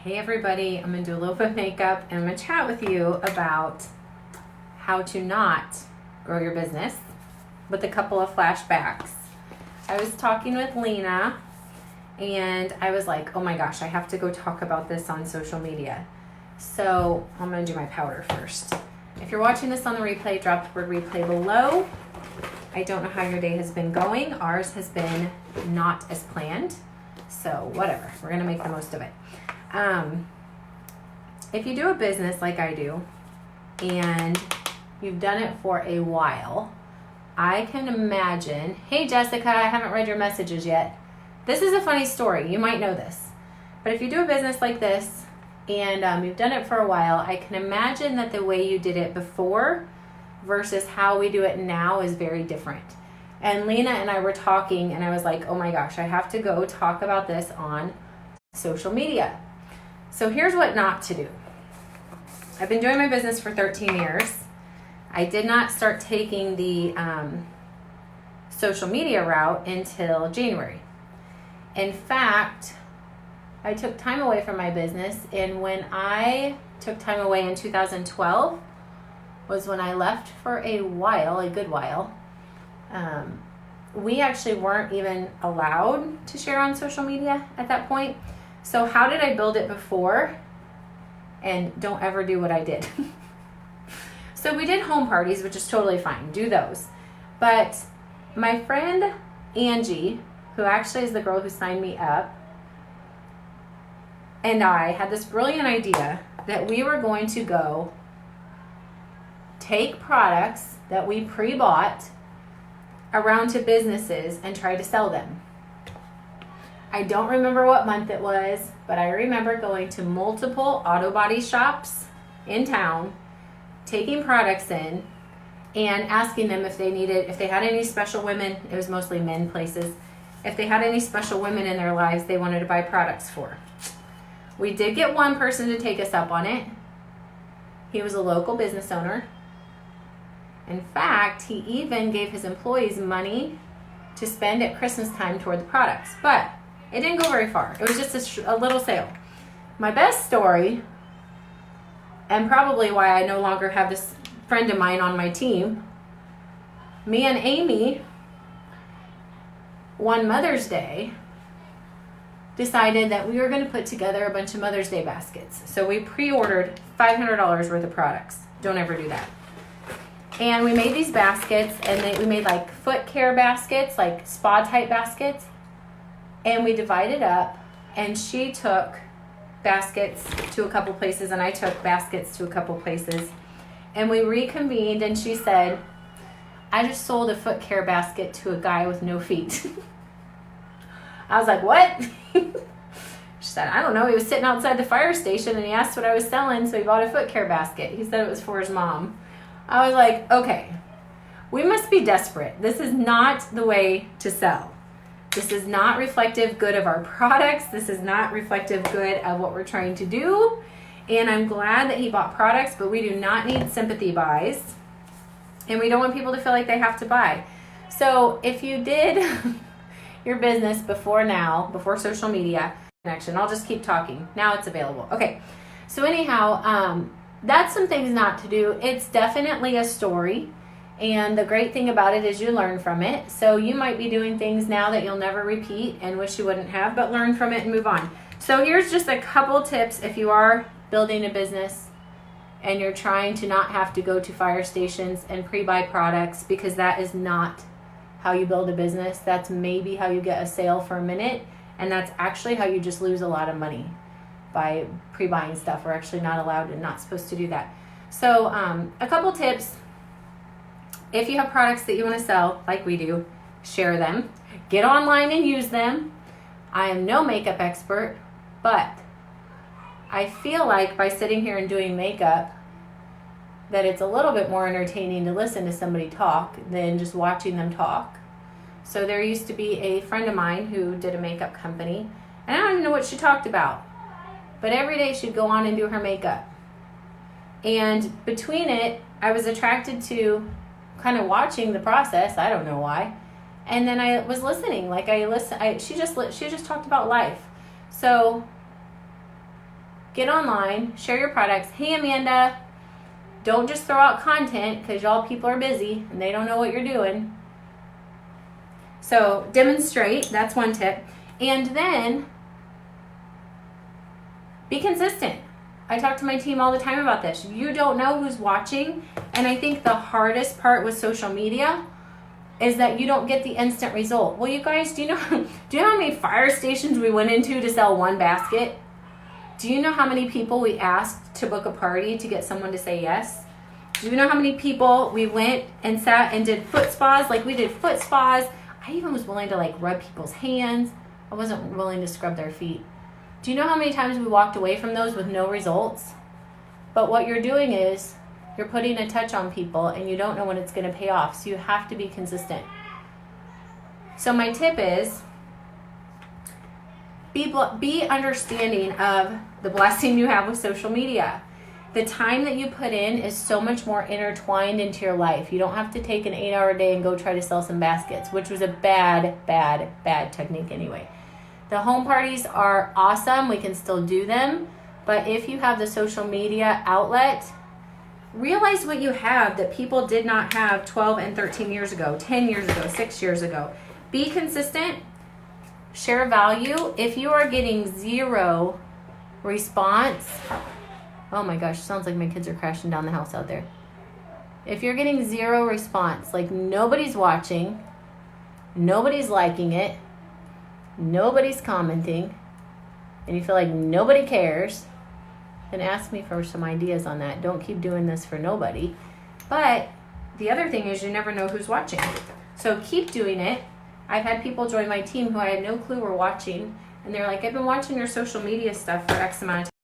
Hey everybody, I'm going to do a little bit of makeup and I'm going to chat with you about how to not grow your business with a couple of flashbacks. I was talking with Lena and I was like, oh my gosh, I have to go talk about this on social media. So I'm going to do my powder first. If you're watching this on the replay, drop the word replay below. I don't know how your day has been going. Ours has been not as planned. So whatever, we're going to make the most of it. If you do a business like I do and you've done it for a while, I can imagine, hey Jessica, I haven't read your messages yet. This is a funny story. You might know this. But if you do a business like this and you've done it for a while, I can imagine that the way you did it before versus how we do it now is very different. And Lena and I were talking and I was like, oh my gosh, I have to go talk about this on social media. So here's what not to do. I've been doing my business for 13 years. I did not start taking the social media route until January. In fact, I took time away from my business, and when I took time away in 2012 was when I left for a while, a good while. We actually weren't even allowed to share on social media at that point. So how did I build it before? And don't ever do what I did. So we did home parties, which is totally fine. Do those. But my friend Angie, who actually is the girl who signed me up, and I had this brilliant idea that we were going to go take products that we pre-bought around to businesses and try to sell them. I don't remember what month it was, but I remember going to multiple auto body shops in town, taking products in, and asking them if they had any special women. It was mostly men places. If they had any special women in their lives they wanted to buy products for. We did get one person to take us up on it. He was a local business owner. In fact, he even gave his employees money to spend at Christmas time toward the products. But it didn't go very far. It was just a little sale. My best story, and probably why I no longer have this friend of mine on my team, me and Amy, one Mother's Day, decided that we were going to put together a bunch of Mother's Day baskets. So we pre-ordered $500 worth of products. Don't ever do that. And we made these baskets, and we made like foot care baskets, like spa type baskets. And we divided up, and she took baskets to a couple places, and I took baskets to a couple places. And we reconvened, and she said, I just sold a foot care basket to a guy with no feet. I was like, what? She said, I don't know. He was sitting outside the fire station, and he asked what I was selling, so he bought a foot care basket. He said it was for his mom. I was like, okay, we must be desperate. This is not the way to sell. This is not reflective good of our products. This is not reflective good of what we're trying to do. And I'm glad that he bought products, but we do not need sympathy buys. And we don't want people to feel like they have to buy. So if you did your business before social media connection, I'll just keep talking. Now it's available. Okay. So anyhow, that's some things not to do. It's definitely a story. And the great thing about it is you learn from it. So you might be doing things now that you'll never repeat and wish you wouldn't have, but learn from it and move on. So here's just a couple tips if you are building a business and you're trying to not have to go to fire stations and pre-buy products, because that is not how you build a business. That's maybe how you get a sale for a minute, and that's actually how you just lose a lot of money by pre-buying stuff. We're actually not allowed and not supposed to do that. So a couple tips. If you have products that you want to sell, like we do, share them. Get online and use them. I am no makeup expert, but I feel like by sitting here and doing makeup, that it's a little bit more entertaining to listen to somebody talk than just watching them talk. So there used to be a friend of mine who did a makeup company, and I don't even know what she talked about, but every day she'd go on and do her makeup. And between it, I was attracted to kind of watching the process. I don't know why. And then I was listening. She just talked about life. So get online, share your products. Hey, Amanda, don't just throw out content because y'all people are busy and they don't know what you're doing. So demonstrate, that's one tip. And then be consistent. I talk to my team all the time about this. You don't know who's watching. And I think the hardest part with social media is that you don't get the instant result. Well, you guys, do you know how many fire stations we went into to sell one basket? Do you know how many people we asked to book a party to get someone to say yes? Do you know how many people we went and sat and did foot spas? Like, we did foot spas. I even was willing to like rub people's hands. I wasn't willing to scrub their feet. Do you know how many times we walked away from those with no results? But what you're doing is you're putting a touch on people and you don't know when it's going to pay off. So you have to be consistent. So my tip is be understanding of the blessing you have with social media. The time that you put in is so much more intertwined into your life. You don't have to take an 8-hour day and go try to sell some baskets, which was a bad technique anyway. The home parties are awesome. We can still do them. But if you have the social media outlet, realize what you have that people did not have 12 and 13 years ago, 10 years ago, 6 years ago. Be consistent. Share value. If you are getting 0 response, oh my gosh, sounds like my kids are crashing down the house out there. If you're getting 0 response, like nobody's watching, nobody's liking it, nobody's commenting, and you feel like nobody cares, then ask me for some ideas on that. Don't keep doing this for nobody. But the other thing is you never know who's watching. So keep doing it. I've had people join my team who I had no clue were watching, and they're like, I've been watching your social media stuff for X amount of time.